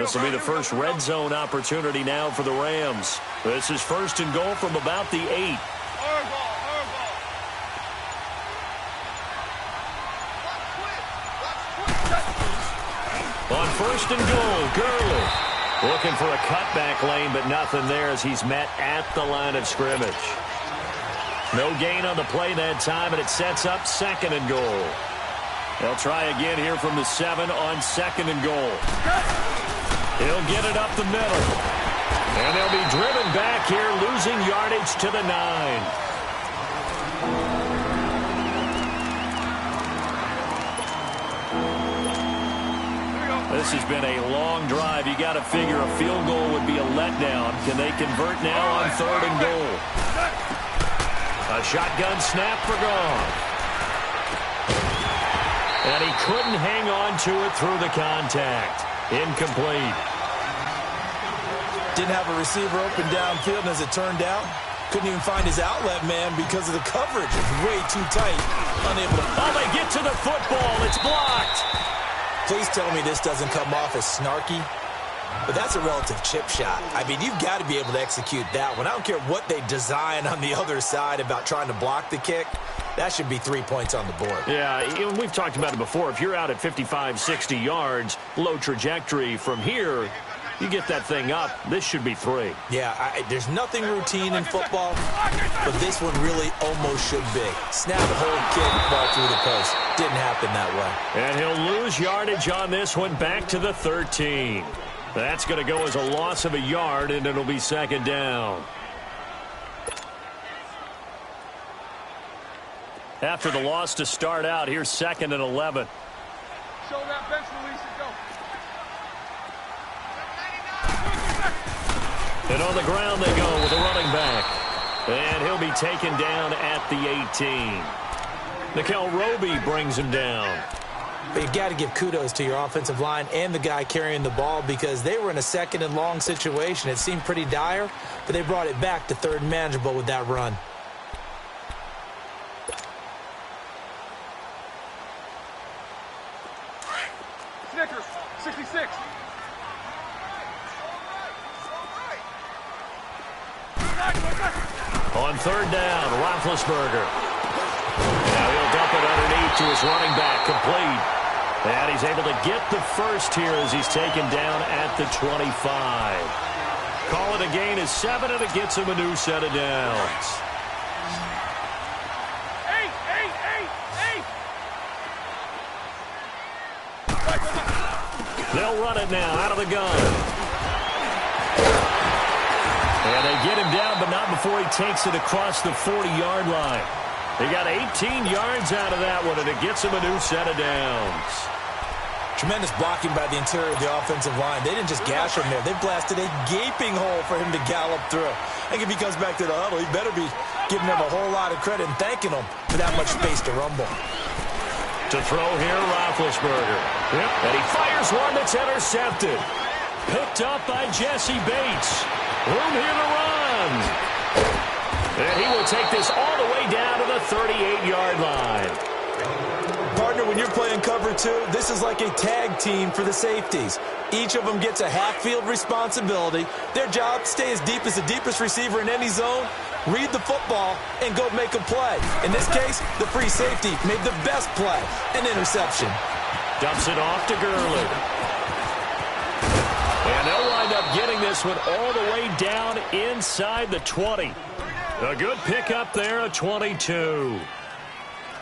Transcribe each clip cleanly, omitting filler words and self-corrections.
This will be the first red zone opportunity now for the Rams. This is 1st and goal from about the 8. On 1st and goal, Gurley looking for a cutback lane, but nothing there as he's met at the line of scrimmage. No gain on the play that time, and it sets up 2nd and goal. They'll try again here from the 7 on 2nd and goal. He'll get it up the middle. And they'll be driven back here, losing yardage to the 9. This has been a long drive. You got to figure a field goal would be a letdown. Can they convert now on 3rd and goal? A shotgun snap for Goff. And he couldn't hang on to it through the contact. Incomplete. Didn't have a receiver open downfield, and as it turned out, couldn't even find his outlet man because of the coverage. It's way too tight. Unable to... Oh, they get to the football. It's blocked. Please tell me this doesn't come off as snarky, but that's a relative chip shot. I mean, you've got to be able to execute that one. I don't care what they design on the other side about trying to block the kick. That should be 3 points on the board. Yeah, we've talked about it before. If you're out at 55, 60 yards, low trajectory from here, you get that thing up, this should be 3. Yeah, there's nothing routine in football, but this one really almost should be. Snap, hold, kick, ball through the post. Didn't happen that way. And he'll lose yardage on this one back to the 13. That's going to go as a loss of a yard, and it'll be 2nd down. After the loss to start out, here's 2nd and 11. Show that bench release and go. And on the ground they go with a running back. And he'll be taken down at the 18. Nickel Roby brings him down. But you got to give kudos to your offensive line and the guy carrying the ball because they were in a 2nd and long situation. It seemed pretty dire, but they brought it back to 3rd and manageable with that run. Snickers, 66. On 3rd down, Roethlisberger. Now he'll dump it underneath to his running back, complete. And he's able to get the first here as he's taken down at the 25. Call it a gain of 7, and it gets him a new set of downs. 8. They'll run it now out of the gun. And they get him down, but not before he takes it across the 40-yard line. They got 18 yards out of that one, and it gets him a new set of downs. Tremendous blocking by the interior of the offensive line. They didn't just gash him there. They blasted a gaping hole for him to gallop through. I think if he comes back to the huddle, he better be giving them a whole lot of credit and thanking them for that much space to rumble. To throw here, Roethlisberger. Yep. And he fires one that's intercepted. Picked up by Jesse Bates. Room here to run. And he will take this all the way down to the 38-yard line. Partner, when you're playing cover 2, this is like a tag team for the safeties. Each of them gets a half-field responsibility. Their job, stay as deep as the deepest receiver in any zone, read the football, and go make a play. In this case, the free safety made the best play, an interception. Dumps it off to Gurley. And they'll wind up getting this one all the way down inside the 20. A good pickup there, a 22.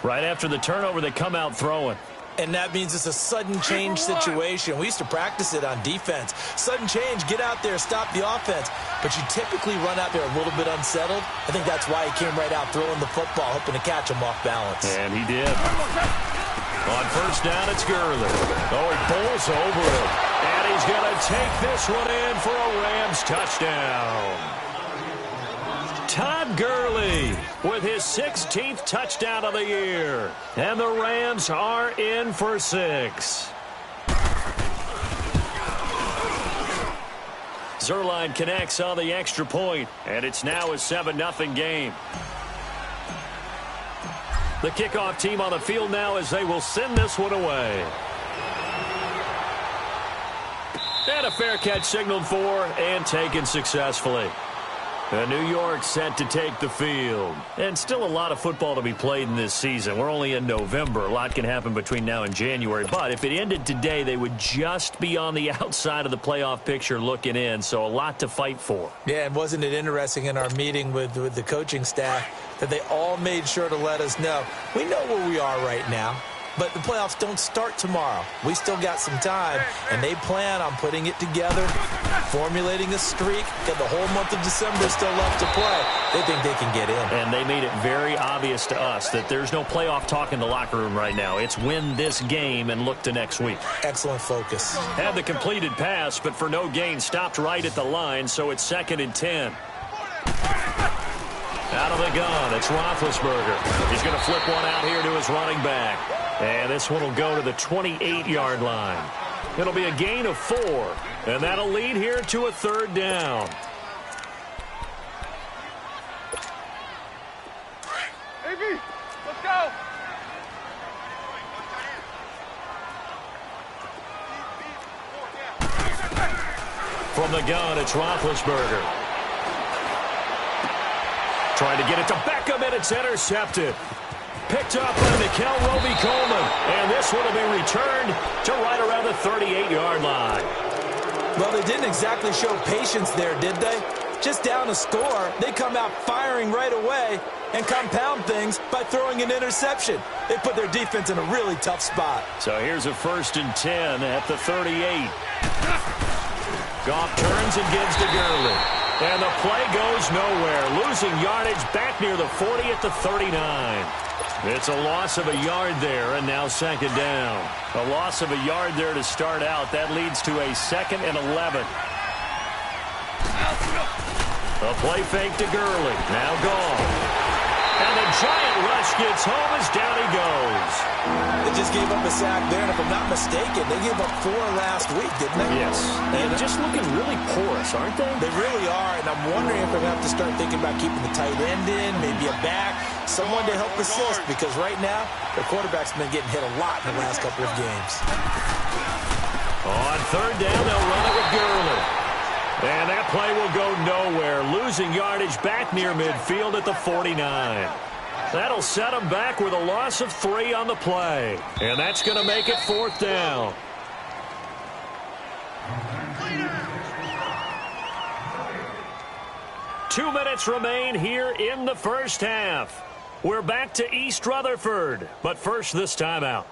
Right after the turnover, they come out throwing. And that means it's a sudden change situation. We used to practice it on defense. Sudden change, get out there, stop the offense. But you typically run out there a little bit unsettled. I think that's why he came right out throwing the football, hoping to catch him off balance. And he did. On 1st down, it's Gurley. Oh, he pulls over it. And he's going to take this one in for a Rams touchdown. Todd Gurley with his 16th touchdown of the year. And the Rams are in for 6. Zerline connects on the extra point, and it's now a 7-0 game. The kickoff team on the field now as they will send this one away. And a fair catch signaled for and taken successfully. New York set to take the field. And still a lot of football to be played in this season. We're only in November. A lot can happen between now and January. But if it ended today, they would just be on the outside of the playoff picture looking in. So a lot to fight for. Yeah, and wasn't it interesting in our meeting with the coaching staff that they all made sure to let us know, we know where we are right now, but the playoffs don't start tomorrow. We still got some time, and they plan on putting it together, formulating a streak, got the whole month of December still left to play. They think they can get in. And they made it very obvious to us that there's no playoff talk in the locker room right now. It's win this game and look to next week. Excellent focus. Had the completed pass, but for no gain, stopped right at the line, so it's 2nd and 10. Out of the gun, it's Roethlisberger. He's going to flip one out here to his running back. And this one will go to the 28-yard line. It'll be a gain of 4, and that'll lead here to a 3rd down. AB, let's go. From the gun, it's Roethlisberger. Trying to get it to Beckham, and it's intercepted. Picked up by Mikel Roby-Coleman. And this one will be returned to right around the 38-yard line. Well, they didn't exactly show patience there, did they? Just down a score, they come out firing right away and compound things by throwing an interception. They put their defense in a really tough spot. So here's a 1st and 10 at the 38. Goff turns and gives to Gurley. And the play goes nowhere. Losing yardage back near the 40 at the 39. It's a loss of a yard there, and now 2nd down. A loss of a yard there to start out. That leads to a 2nd and 11. A play fake to Gurley. Now gone. And the giant rush gets home as down he goes. They just gave up a sack there, and if I'm not mistaken, they gave up 4 last week, didn't they? Yes. And just looking really porous, aren't they? They really are, and I'm wondering if they're going to have to start thinking about keeping the tight end in, maybe a back, someone to help assist, because right now, their quarterback's been getting hit a lot in the last couple of games. On 3rd down, they'll run it with Gurley. And that play will go nowhere, losing yardage back near midfield at the 49. That'll set them back with a loss of 3 on the play. And that's going to make it 4th down. Two minutes remain here in the first half. We're back to East Rutherford, but first this timeout.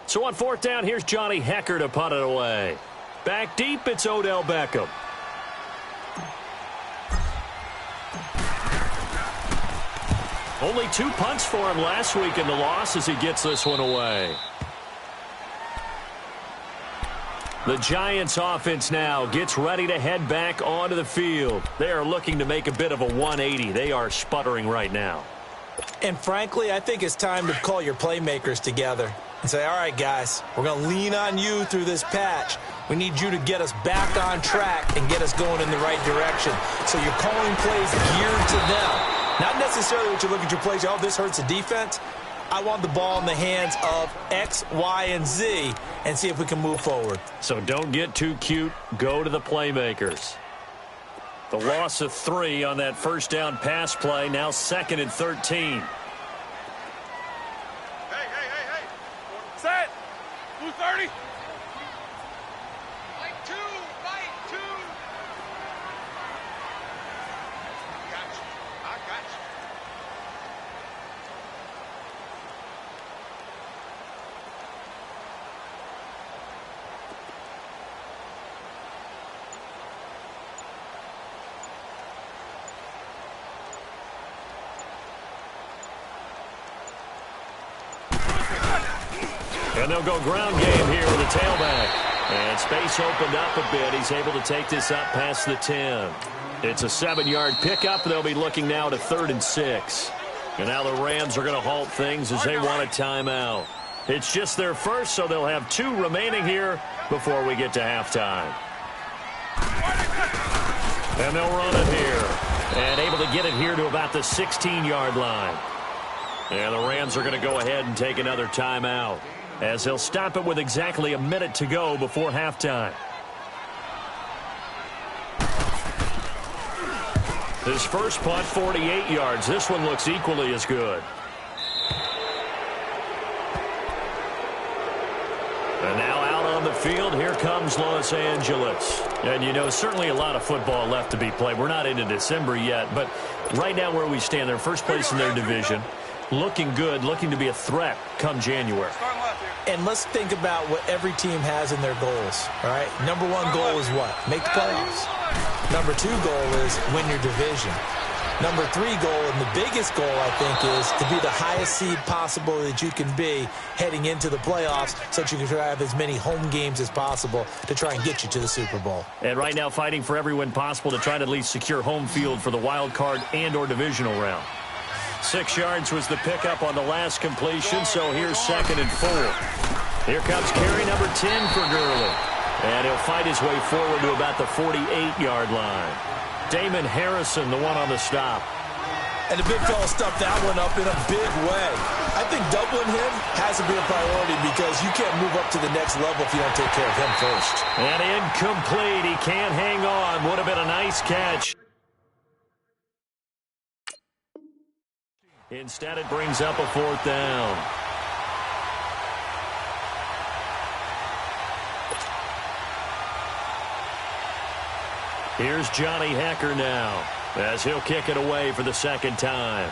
So on 4th down, here's Johnny Hecker to punt it away. Back deep, it's Odell Beckham. Only 2 punts for him last week in the loss as he gets this one away. The Giants offense now gets ready to head back onto the field. They are looking to make a bit of a 180. They are sputtering right now. And frankly, I think it's time to call your playmakers together and say, all right, guys, we're going to lean on you through this patch. We need you to get us back on track and get us going in the right direction. So you're calling plays geared to them. Not necessarily what you look at your plays, oh, this hurts the defense. I want the ball in the hands of X, Y, and Z and see if we can move forward. So don't get too cute. Go to the playmakers. The loss of 3 on that 1st down pass play, now 2nd and 13. Hey. Set. Blue 30. Light 2. I got you. And they'll go ground game here with a tailback. And space opened up a bit. He's able to take this up past the 10. It's a 7-yard pickup. They'll be looking now to 3rd and 6. And now the Rams are going to halt things as they want a timeout. It's just their first, so they'll have 2 remaining here before we get to halftime. And they'll run it here. And able to get it here to about the 16-yard line. And the Rams are going to go ahead and take another timeout, as they'll stop it with exactly a minute to go before halftime. His first punt, 48 yards. This one looks equally as good. And now out on the field, here comes Los Angeles. And, you know, certainly a lot of football left to be played. We're not into December yet, but right now where we stand, they're first place in their division. Looking good, looking to be a threat come January. And let's think about what every team has in their goals, all right? Number 1 goal is what? Make the playoffs. Number 2 goal is win your division. Number 3 goal, and the biggest goal, I think, is to be the highest seed possible that you can be heading into the playoffs so that you can have as many home games as possible to try and get you to the Super Bowl. And right now fighting for every win possible to try to at least secure home field for the wild card and or divisional round. 6 yards was the pickup on the last completion, so here's 2nd and 4. Here comes carry number 10 for Gurley. And he'll fight his way forward to about the 48-yard line. Damon Harrison, the one on the stop. And the big fella stuffed that one up in a big way. I think doubling him has to be a priority because you can't move up to the next level if you don't take care of him first. And incomplete. He can't hang on. Would have been a nice catch. Instead, it brings up a 4th down. Here's Johnny Hecker now, as he'll kick it away for the 2nd time.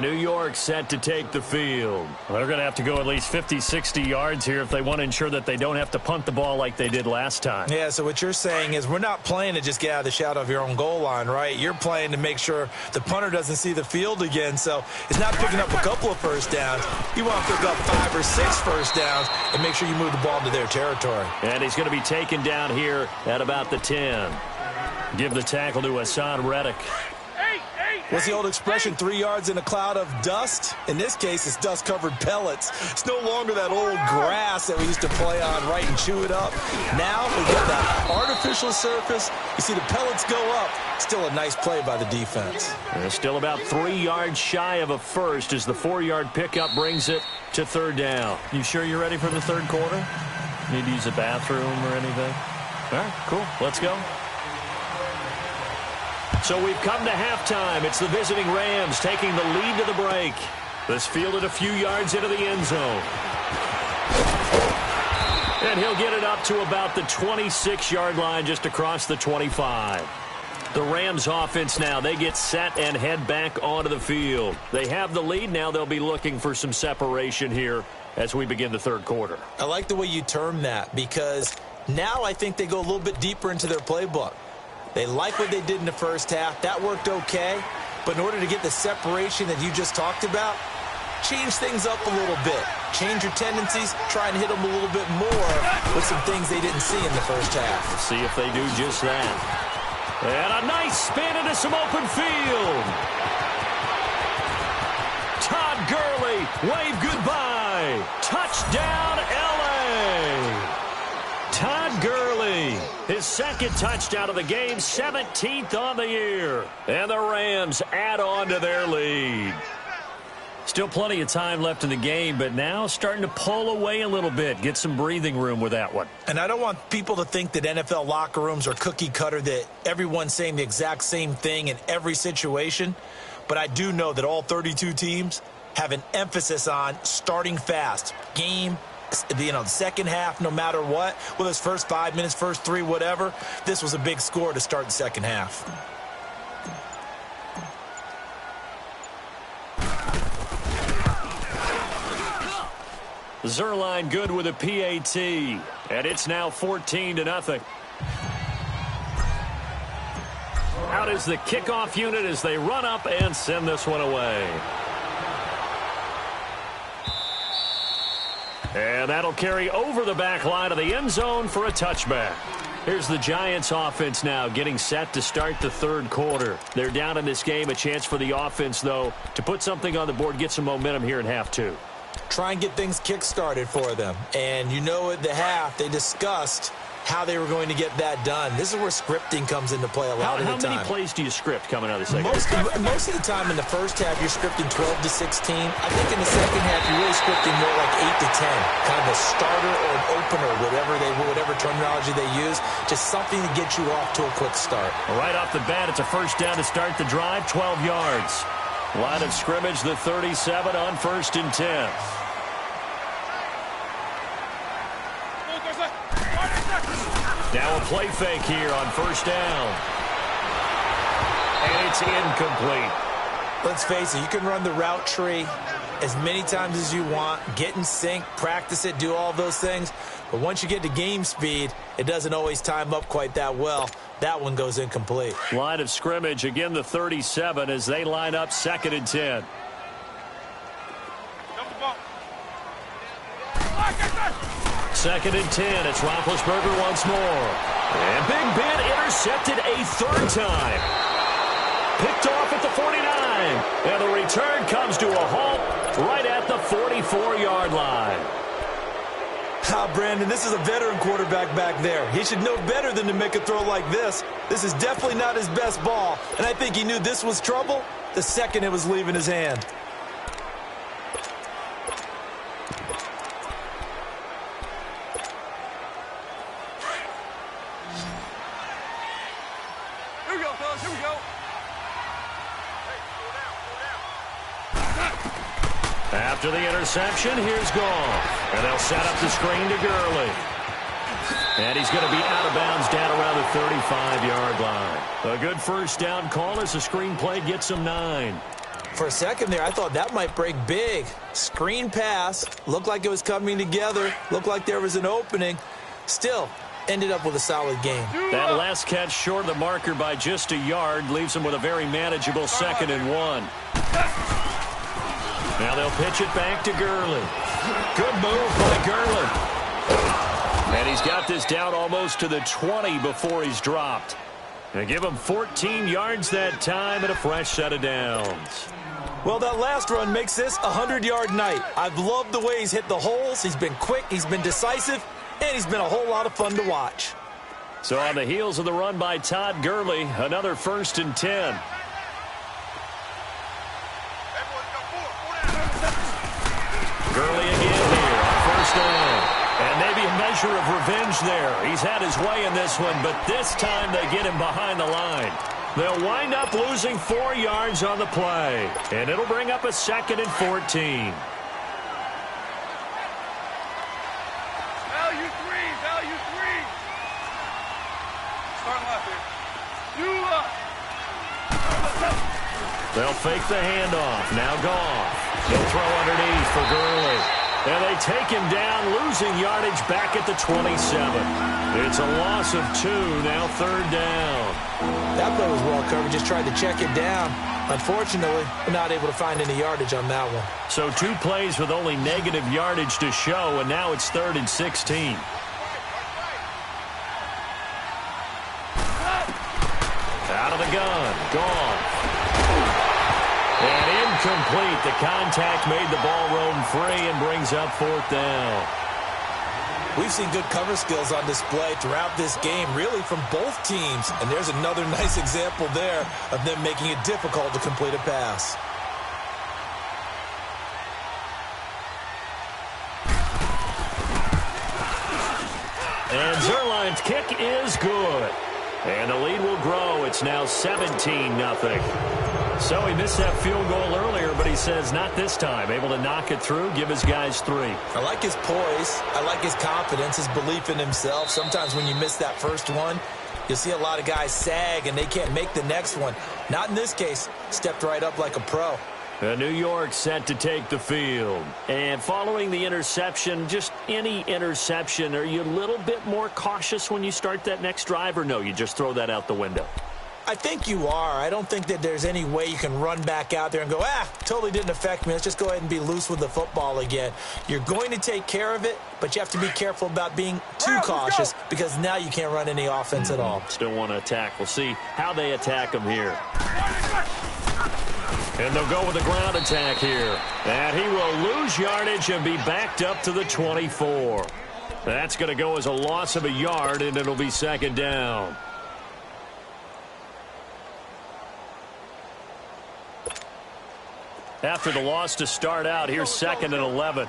New York set to take the field. They're going to have to go at least 50, 60 yards here if they want to ensure that they don't have to punt the ball like they did last time. Yeah, so what you're saying is we're not playing to just get out of the shadow of your own goal line, right? You're playing to make sure the punter doesn't see the field again, so it's not picking up a couple of first downs. You want to pick up 5 or 6 first downs and make sure you move the ball into their territory. And he's going to be taken down here at about the 10. Give the tackle to Hassan Reddick. What's the old expression, 3 yards in a cloud of dust? In this case, it's dust-covered pellets. It's no longer that old grass that we used to play on, right, and chew it up. Now we get that artificial surface. You see the pellets go up. Still a nice play by the defense. They're still about 3 yards shy of a first as the 4-yard pickup brings it to 3rd down. You sure you're ready for the 3rd quarter? Need to use a bathroom or anything? All right, cool. Let's go. So we've come to halftime. It's the visiting Rams taking the lead to the break. This fielded a few yards into the end zone. And he'll get it up to about the 26-yard line, just across the 25. The Rams offense now, they get set and head back onto the field. They have the lead. Now they'll be looking for some separation here as we begin the 3rd quarter. I like the way you term that because now I think they go a little bit deeper into their playbook. They like what they did in the first half. That worked okay. But in order to get the separation that you just talked about, change things up a little bit. Change your tendencies. Try and hit them a little bit more with some things they didn't see in the first half. We'll see if they do just that. And a nice spin into some open field. Todd Gurley, wave goodbye. Touchdown, L.A. Todd Gurley, his 2nd touchdown of the game, 17th on the year. And the Rams add on to their lead. Still plenty of time left in the game, but now starting to pull away a little bit. Get some breathing room with that one. And I don't want people to think that NFL locker rooms are cookie cutter, that everyone's saying the exact same thing in every situation. But I do know that all 32 teams have an emphasis on starting fast. Game, the 2nd half, no matter what, whether it's first 5 minutes, first 3, whatever, this was a big score to start the 2nd half. Zerline good with a PAT. And it's now 14-0. Out is the kickoff unit as they run up and send this one away. And that'll carry over the back line of the end zone for a touchback. Here's the Giants offense now getting set to start the third quarter. They're down in this game. A chance for the offense, though, to put something on the board, get some momentum here in half two. Try and get things kick-started for them. And you know at the half, they discussed how they were going to get that done. This is where scripting comes into play a lot of the time. How many plays do you script coming out of the second? Most of the time in the first half, you're scripting 12 to 16. I think in the second half, you're really scripting more like 8 to 10. Kind of a starter or an opener, whatever terminology they use. Just something to get you off to a quick start. Right off the bat, it's a first down to start the drive, 12 yards. Line of scrimmage, the 37 on 1st and 10. Now a play fake here on 1st down. And it's incomplete. Let's face it, you can run the route tree as many times as you want, get in sync, practice it, do all those things. But once you get to game speed, it doesn't always time up quite that well. That one goes incomplete. Line of scrimmage, again the 37 as they line up 2nd and 10. Second and 10. It's Roethlisberger once more. And Big Ben intercepted a third time. Picked off at the 49. And the return comes to a halt right at the 44-yard line. Brandon, this is a veteran quarterback back there. He should know better than to make a throw like this. This is definitely not his best ball. And I think he knew this was trouble the second it was leaving his hand. Here we go. After the interception, here's Goff. And they'll set up the screen to Gurley. And he's going to be out of bounds down around the 35-yard line. A good first down call as the screen play gets him 9. For a second there, I thought that might break big. Screen pass. Looked like it was coming together. Looked like there was an opening. Still, ended up with a solid game. That last catch short of the marker by just a yard leaves him with a very manageable 2nd and 1. Now they'll pitch it back to Gurley. Good move by Gurley. And he's got this down almost to the 20 before he's dropped. They give him 14 yards that time and a fresh set of downs. Well, that last run makes this a 100-yard night. I've loved the way he's hit the holes. He's been quick. He's been decisive. And he's been a whole lot of fun to watch. So on the heels of the run by Todd Gurley, another 1st and 10. Gurley again here on 1st down. And maybe a measure of revenge there. He's had his way in this one, but this time they get him behind the line. They'll wind up losing 4 yards on the play. And it'll bring up a 2nd and 14. They'll fake the handoff. Now Goff. He'll throw underneath for Gurley. And they take him down, losing yardage back at the 27. It's a loss of 2, now 3rd down. That play was well covered, just tried to check it down. Unfortunately, we're not able to find any yardage on that one. So 2 plays with only negative yardage to show, and now it's 3rd and 16. Out of the gun, Goff. And incomplete. The contact made the ball roam free and brings up 4th down. We've seen good cover skills on display throughout this game, really from both teams. And there's another nice example there of them making it difficult to complete a pass. And Zerline's kick is good. And the lead will grow. It's now 17-0. So he missed that field goal earlier, but he says not this time. Able to knock it through, give his guys 3. I like his poise. I like his confidence, his belief in himself. Sometimes when you miss that first one, you'll see a lot of guys sag and they can't make the next one. Not in this case. Stepped right up like a pro. New York set to take the field. And following the interception, just any interception, are you a little bit more cautious when you start that next drive, or no, you just throw that out the window? I think you are. I don't think that there's any way you can run back out there and go, totally didn't affect me. Let's just go ahead and be loose with the football again. You're going to take care of it, but you have to be careful about being too cautious because now you can't run any offense at all. Still want to attack. We'll see how they attack them here. And they'll go with the ground attack here. And he will lose yardage and be backed up to the 24. That's going to go as a loss of a yard, and it'll be second down. After the loss to start out, here's 2nd and 11.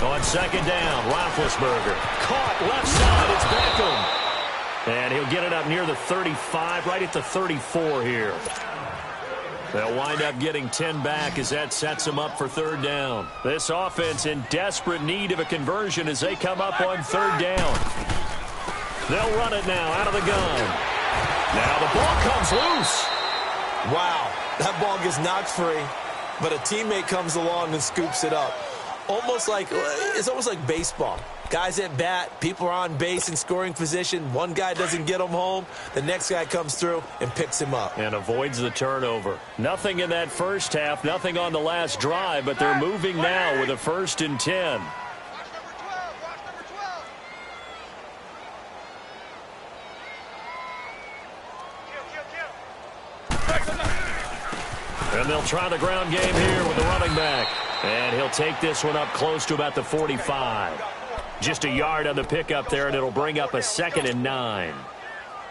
On 2nd down, Roethlisberger. Caught left side, it's Beckham. And he'll get it up near the 35, right at the 34 here. They'll wind up getting 10 back as that sets them up for 3rd down. This offense in desperate need of a conversion as they come up on 3rd down. They'll run it now out of the gun. Now the ball comes loose. Wow, that ball gets knocked free, but a teammate comes along and scoops it up. It's almost like baseball. Guys at bat, people are on base in scoring position. One guy doesn't get him home. The next guy comes through and picks him up. And avoids the turnover. Nothing in that first half, nothing on the last drive, but they're moving now with a 1st and 10. And they'll try the ground game here with the running back. And he'll take this one up close to about the 45. Just a yard on the pickup there, and it'll bring up a 2nd and 9.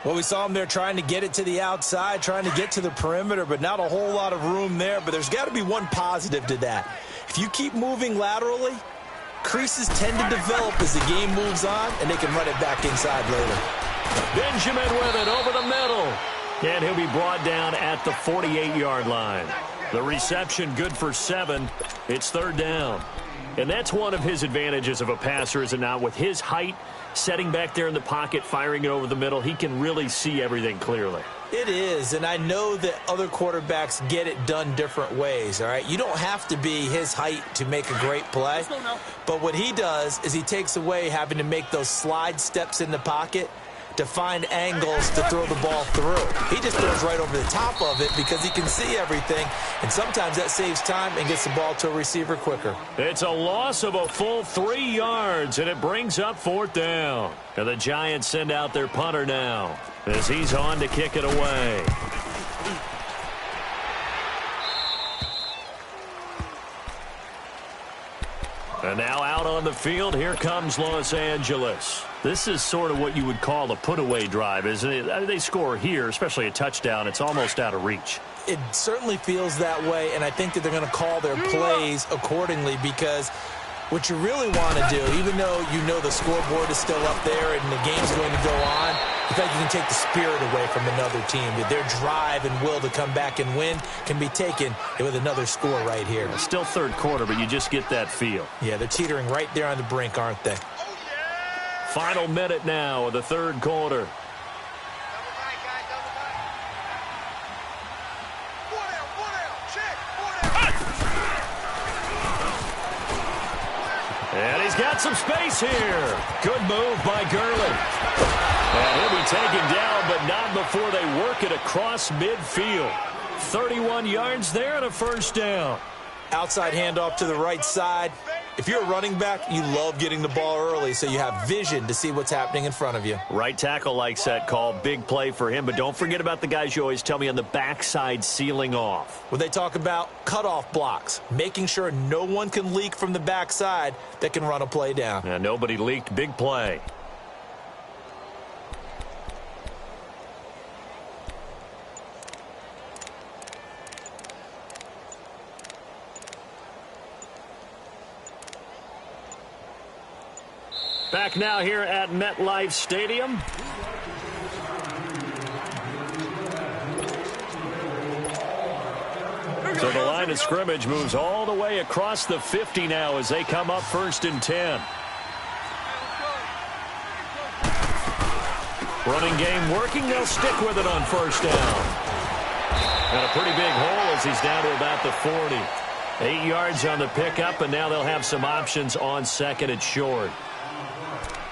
Well, we saw him there trying to get it to the outside, trying to get to the perimeter, but not a whole lot of room there. But there's got to be one positive to that. If you keep moving laterally, creases tend to develop as the game moves on, and they can run it back inside later. Benjamin with it over the middle. And he'll be brought down at the 48-yard line. The reception good for 7. It's 3rd down. And that's one of his advantages of a passer, is it not? With his height, setting back there in the pocket, firing it over the middle, he can really see everything clearly. It is, and I know that other quarterbacks get it done different ways, all right? You don't have to be his height to make a great play. But what he does is he takes away having to make those slide steps in the pocket to find angles to throw the ball through. He just throws right over the top of it because he can see everything, and sometimes that saves time and gets the ball to a receiver quicker. It's a loss of a full 3 yards, and it brings up 4th down. And the Giants send out their punter now as he's on to kick it away. And now out on the field, here comes Los Angeles. This is sort of what you would call a put-away drive, isn't it? They score here, especially a touchdown. It's almost out of reach. It certainly feels that way, and I think that they're going to call their plays accordingly because what you really want to do, even though you know the scoreboard is still up there and the game's going to go on, in fact, you can take the spirit away from another team. Their drive and will to come back and win can be taken with another score right here. It's still 3rd quarter, but you just get that feel. Yeah, they're teetering right there on the brink, aren't they? Final minute now of the 3rd quarter. And he's got some space here. Good move by Gurley. And he'll be taken down, but not before they work it across midfield. 31 yards there and a 1st down. Outside handoff to the right side. If you're a running back, you love getting the ball early so you have vision to see what's happening in front of you. Right tackle likes that call. Big play for him, but don't forget about the guys you always tell me on the backside sealing off. When they talk about cutoff blocks, making sure no one can leak from the backside that can run a play down. And nobody leaked. Big play. Back now here at MetLife Stadium. So the line of scrimmage moves all the way across the 50 now as they come up 1st and 10. Running game working. They'll stick with it on first down. And a pretty big hole as he's down to about the 40. 8 yards on the pickup, and now they'll have some options on second and short.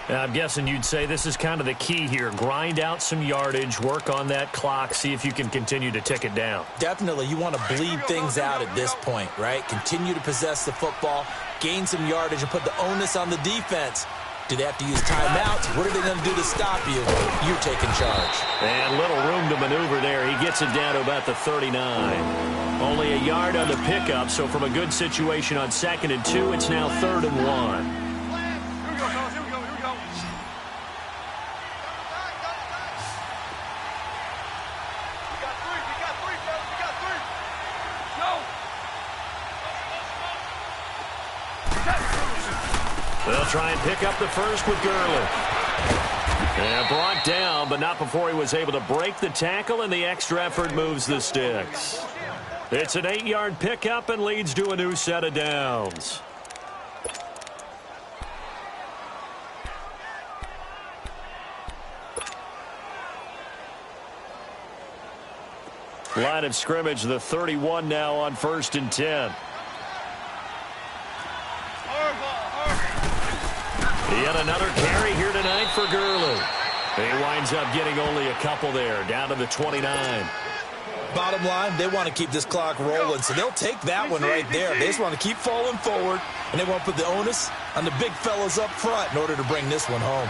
Now, I'm guessing you'd say this is kind of the key here. Grind out some yardage, work on that clock, see if you can continue to tick it down. Definitely. You want to bleed things out at this point, right? Continue to possess the football, gain some yardage, and put the onus on the defense. Do they have to use timeouts? What are they going to do to stop you? You're taking charge. And little room to maneuver there. He gets it down to about the 39. Only a yard on the pickup, so from a good situation on 2nd and 2, it's now 3rd and 1. They'll try and pick up the first with Gurley. And brought down, but not before he was able to break the tackle, and the extra effort moves the sticks. It's an 8-yard pickup and leads to a new set of downs. Line of scrimmage, the 31 now on 1st and 10. Yet another carry here tonight for Gurley. He winds up getting only a couple there, down to the 29. Bottom line, they want to keep this clock rolling, so they'll take that one right there. They just want to keep falling forward, and they want to put the onus on the big fellas up front in order to bring this one home.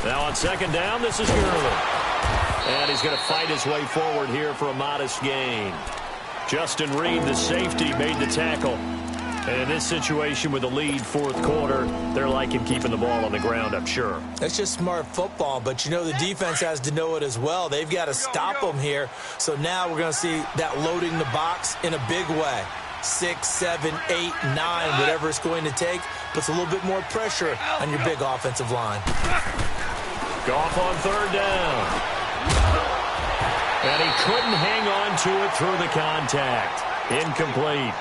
Now on 2nd down, this is Gurley. And he's going to fight his way forward here for a modest gain. Justin Reed, the safety, made the tackle. And in this situation with the lead 4th quarter, they're liking keeping the ball on the ground, I'm sure. That's just smart football, but you know the defense has to know it as well. They've got to stop them here. So now we're going to see that loading the box in a big way. 6, 7, 8, 9, whatever it's going to take, puts a little bit more pressure on your big offensive line. Goff on 3rd down. And he couldn't hang on to it through the contact. Incomplete.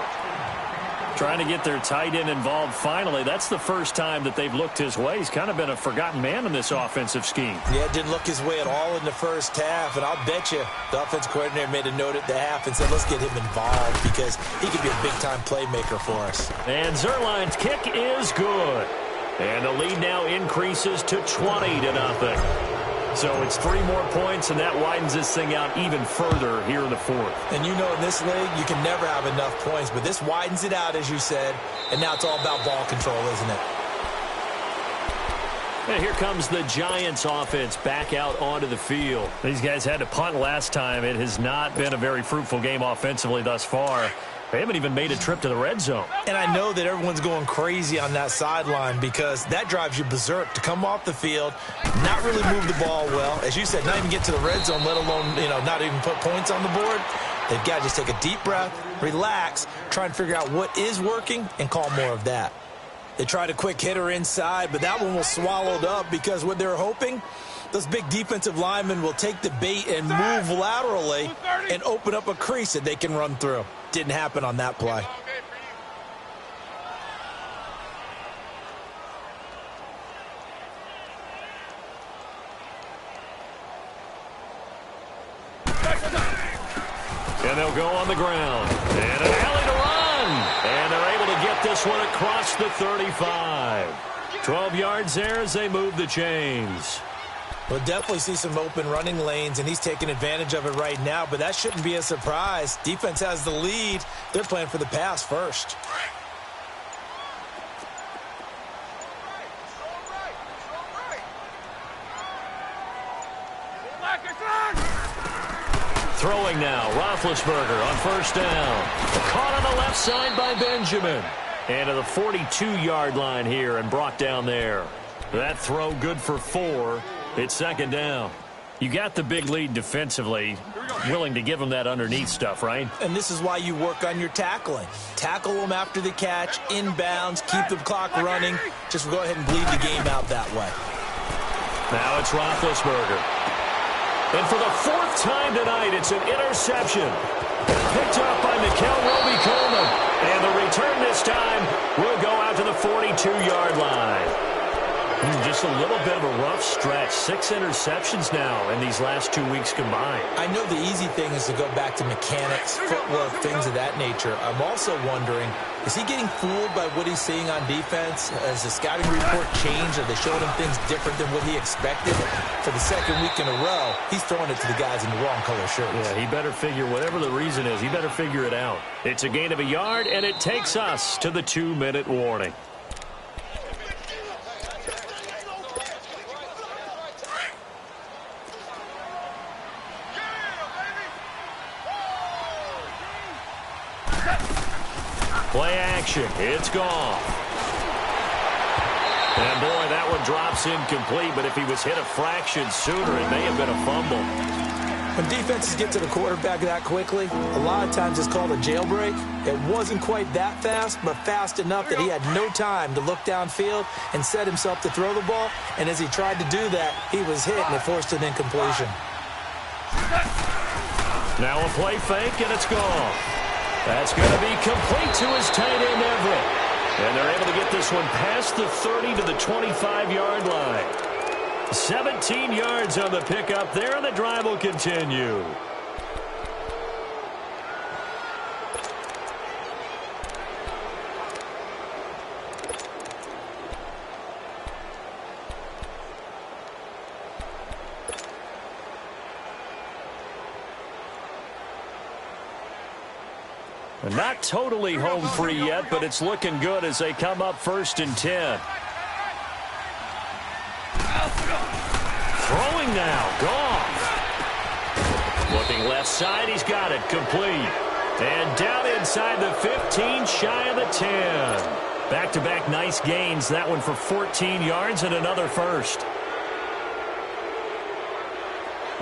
Trying to get their tight end involved finally. That's the first time that they've looked his way. He's kind of been a forgotten man in this offensive scheme. Yeah, didn't look his way at all in the first half. And I'll bet you the offensive coordinator made a note at the half and said, let's get him involved because he could be a big-time playmaker for us. And Zerline's kick is good. And the lead now increases to 20-0. So it's 3 more points, and that widens this thing out even further here in the 4th. And you know in this league, you can never have enough points, but this widens it out, as you said, and now it's all about ball control, isn't it? And here comes the Giants offense back out onto the field. These guys had to punt last time. It has not been a very fruitful game offensively thus far. They haven't even made a trip to the red zone. And I know that everyone's going crazy on that sideline because that drives you berserk to come off the field, not really move the ball well. As you said, not even get to the red zone, let alone, not even put points on the board. They've got to just take a deep breath, relax, try and figure out what is working and call more of that. They tried a quick hitter inside, but that one was swallowed up because what they're hoping, those big defensive linemen will take the bait and move laterally and open up a crease that they can run through. Didn't happen on that play. And they'll go on the ground. And an alley to run. And they're able to get this one across the 35. 12 yards there as they move the chains. We'll definitely see some open running lanes, and he's taking advantage of it right now, but that shouldn't be a surprise. Defense has the lead. They're playing for the pass first. Throwing now, Roethlisberger on first down. Caught on the left side by Benjamin. And to the 42-yard line here and brought down there. That throw good for 4. It's second down. You got the big lead defensively, willing to give them that underneath stuff, right? And this is why you work on your tackling. Tackle them after the catch, inbounds, keep the clock running. Just go ahead and bleed the game out that way. Now it's Roethlisberger. And for the fourth time tonight, it's an interception. Picked up by Mikel Roby-Coleman. And the return this time will go out to the 42-yard line. Just a little bit of a rough stretch. 6 interceptions now in these last 2 weeks combined. I know the easy thing is to go back to mechanics, footwork, things of that nature. I'm also wondering, is he getting fooled by what he's seeing on defense? Has the scouting report changed? Are they showing him things different than what he expected? For the second week in a row, he's throwing it to the guys in the wrong color shirts. Yeah, he better figure, whatever the reason is, he better figure it out. It's a gain of a yard, and it takes us to the 2-minute warning. Play action. It's gone. And, boy, that one drops incomplete, but if he was hit a fraction sooner, it may have been a fumble. When defenses get to the quarterback that quickly, a lot of times it's called a jailbreak. It wasn't quite that fast, but fast enough that he had no time to look downfield and set himself to throw the ball. And as he tried to do that, he was hit, and it forced an incompletion. Now a play fake, and it's gone. That's going to be complete to his tight end, Everett. And they're able to get this one past the 30 to the 25-yard line. 17 yards on the pickup there, and the drive will continue. Not totally home free yet, but it's looking good as they come up 1st and 10. Throwing now, Goff. Looking left side, he's got it, complete. And down inside the 15, shy of the 10. Back-to-back nice gains, that one for 14 yards and another first.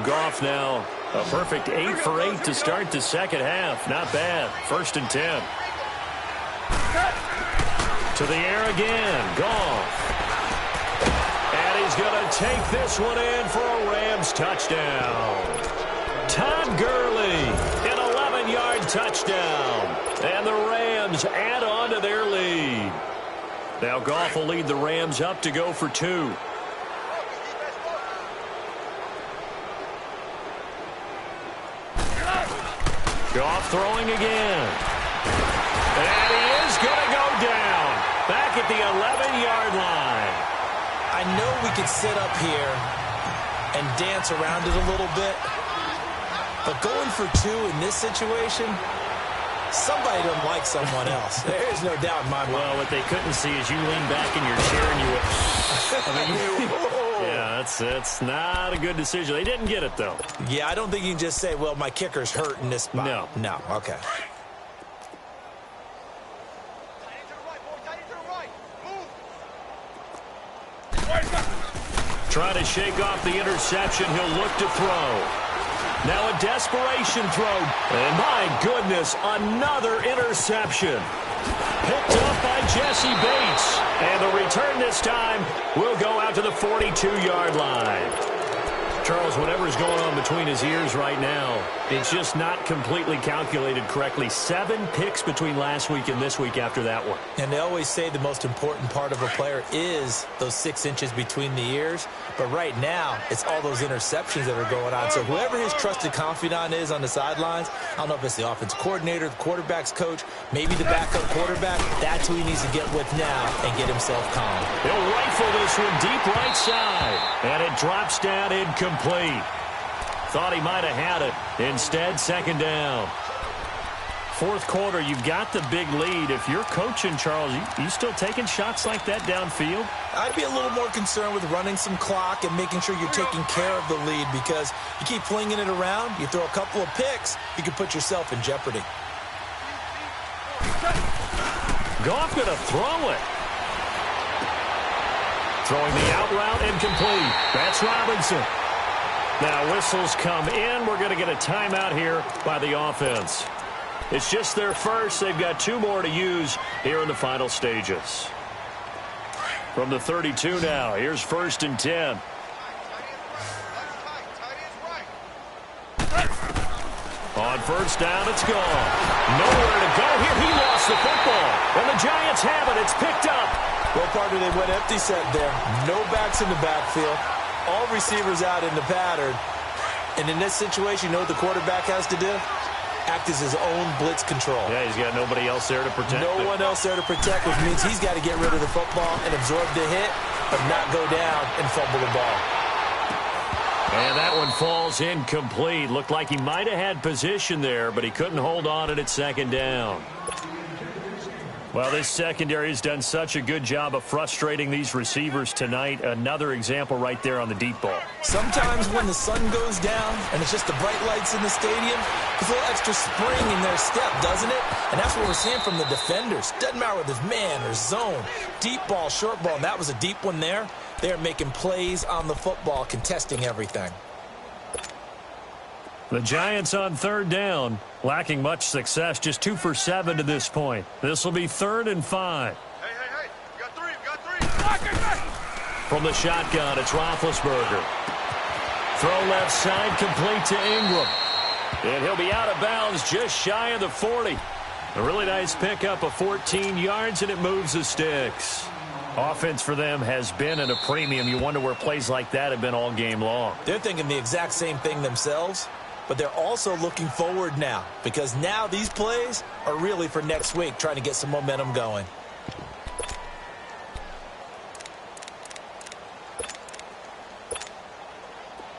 Goff now a perfect 8 for 8 to start the second half. Not bad. 1st and 10. To the air again. Goff. And he's going to take this one in for a Rams touchdown. Todd Gurley, an 11-yard touchdown. And the Rams add on to their lead. Now Goff will lead the Rams up to go for 2. Goff throwing again. And he is going to go down. Back at the 11-yard line. I know we could sit up here and dance around it a little bit, but going for 2 in this situation, somebody doesn't like someone else. There's no doubt in my mind. Well, what they couldn't see is you lean back in your chair and you went, yeah, that's not a good decision. They didn't get it, though. Yeah, I don't think you can just say, well, my kicker's hurt in this spot. No. No, okay. Trying to shake off the interception. He'll look to throw. Now a desperation throw. And my goodness, another interception. Picked up by Jesse Bates. And the return this time will go out to the 42-yard line. Charles, whatever's going on between his ears right now, it's just not completely calculated correctly. 7 picks between last week and this week after that one. And they always say the most important part of a player is those 6 inches between the ears. But right now, it's all those interceptions that are going on. So whoever his trusted confidant is on the sidelines, I don't know if it's the offensive coordinator, the quarterback's coach, maybe the backup quarterback, that's who he needs to get with now and get himself calm. He'll rifle this one deep right side. And it drops down incomplete. Thought he might have had it. Instead, 2nd down. 4th quarter, you've got the big lead. If you're coaching, Charles, you still taking shots like that downfield? I'd be a little more concerned with running some clock and making sure you're taking care of the lead, because you keep flinging it around, you throw a couple of picks, you can put yourself in jeopardy. Goff going to throw it. Throwing the out route incomplete. That's Robinson. Now whistles come in. We're going to get a timeout here by the offense. It's just their first. They've got 2 more to use here in the final stages. From the 32 now, here's 1st and 10. On first down, it's gone. Nowhere to go here. He lost the football. And the Giants have it. It's picked up. Well, partner, they went empty set there. No backs in the backfield. All receivers out in the pattern. And in this situation, you know what the quarterback has to do? Act as his own blitz control. Yeah, he's got nobody else there to protect. No one else there to protect, which means he's got to get rid of the football and absorb the hit, but not go down and fumble the ball. And that one falls incomplete. Looked like he might have had position there, but he couldn't hold on at second down. Well, this secondary has done such a good job of frustrating these receivers tonight. Another example right there on the deep ball. Sometimes when the sun goes down and it's just the bright lights in the stadium, there's a little extra spring in their step, doesn't it? And that's what we're seeing from the defenders. Doesn't matter whether it's man or zone. Deep ball, short ball, and that was a deep one there. They're making plays on the football, contesting everything. The Giants on third down, lacking much success, just 2 for 7 to this point. This will be 3rd and 5. Hey, we got three. From the shotgun, it's Roethlisberger. Throw left side, complete to Ingram. And he'll be out of bounds just shy of the 40. A really nice pickup of 14 yards, and it moves the sticks. Offense for them has been at a premium. You wonder where plays like that have been all game long. They're thinking the exact same thing themselves. But they're also looking forward now, because now these plays are really for next week, trying to get some momentum going.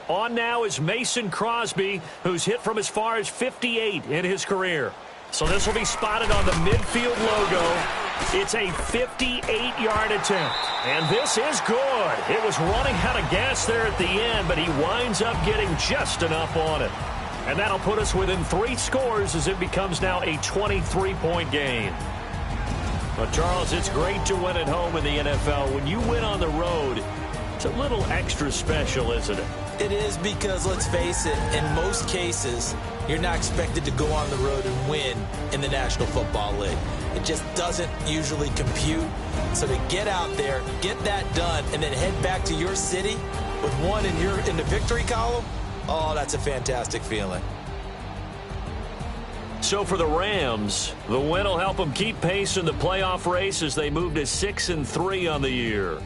On now is Mason Crosby, who's hit from as far as 58 in his career. So this will be spotted on the midfield logo. It's a 58-yard attempt. And this is good. It was running out of gas there at the end, but he winds up getting just enough on it. And that'll put us within 3 scores as it becomes now a 23-point game. But, Charles, it's great to win at home in the NFL. When you win on the road, it's a little extra special, isn't it? It is, because, let's face it, in most cases, you're not expected to go on the road and win in the National Football League. It just doesn't usually compute. So to get out there, get that done, and then head back to your city with one in the victory column, oh, that's a fantastic feeling. So for the Rams, the win will help them keep pace in the playoff race as they move to 6-3 on the year.